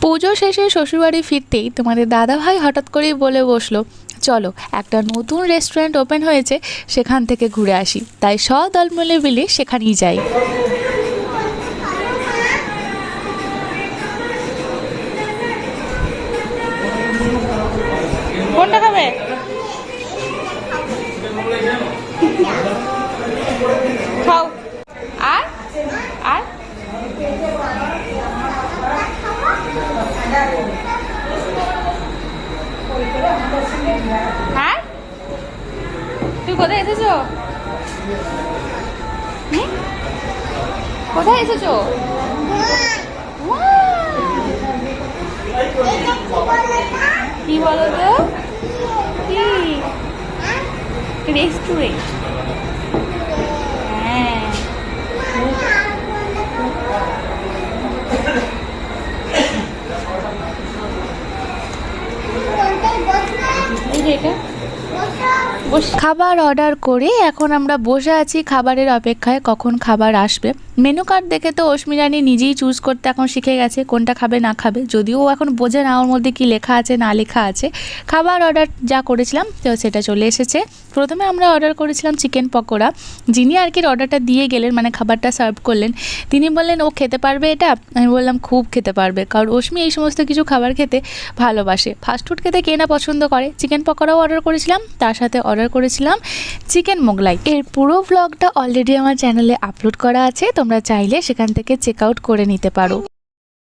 পুজো শেষে শ্বশুরবাড়ি ফিরতেই তোমাদের দাদাভাই হঠাৎ করেই বলে বসলো, চলো একটা নতুন রেস্টুরেন্ট ওপেন হয়েছে, সেখান থেকে ঘুরে আসি। তাই সদল মিলে সেখানেই যাই। কোনটা খাবে? খাও। আর আর হ্যাঁ, তুই কোথায় এসেছো? কোথায় এসেছো? কি বলো তো? কি রেস্টুরেন্ট? হ্যাঁ, খাবার অর্ডার করে এখন আমরা বসে আছি খাবারের অপেক্ষায়, কখন খাবার আসবে। মেনু কার্ড দেখে তো অস্মি রানী নিজেই চুজ করতে এখন শিখে গেছে কোনটা খাবে না খাবে, যদিও ও এখন বোঝে না ওর মধ্যে কি লেখা আছে না লেখা আছে। খাবার অর্ডার যা করেছিলাম তো সেটা চলে এসেছে। প্রথমে আমরা অর্ডার করেছিলাম চিকেন পকোড়া। যিনি আর কি অর্ডারটা দিয়ে গেলেন, মানে খাবারটা সার্ভ করলেন, তিনি বললেন ও খেতে পারবে এটা। আমি বললাম খুব খেতে পারবে, কারণ অস্মি এই সমস্ত কিছু খাবার খেতে ভালোবাসে। ফাস্টফুড খেতে কে না পছন্দ করে। চিকেন পকোড়াও অর্ডার করেছিলাম, তার সাথে অর্ডার করেছিলাম চিকেন মোগলাই। এর পুরো ব্লগটা অলরেডি আমার চ্যানেলে আপলোড করা আছে, তোমরা চাইলে সেখান থেকে চেক আউট করে নিতে পারো।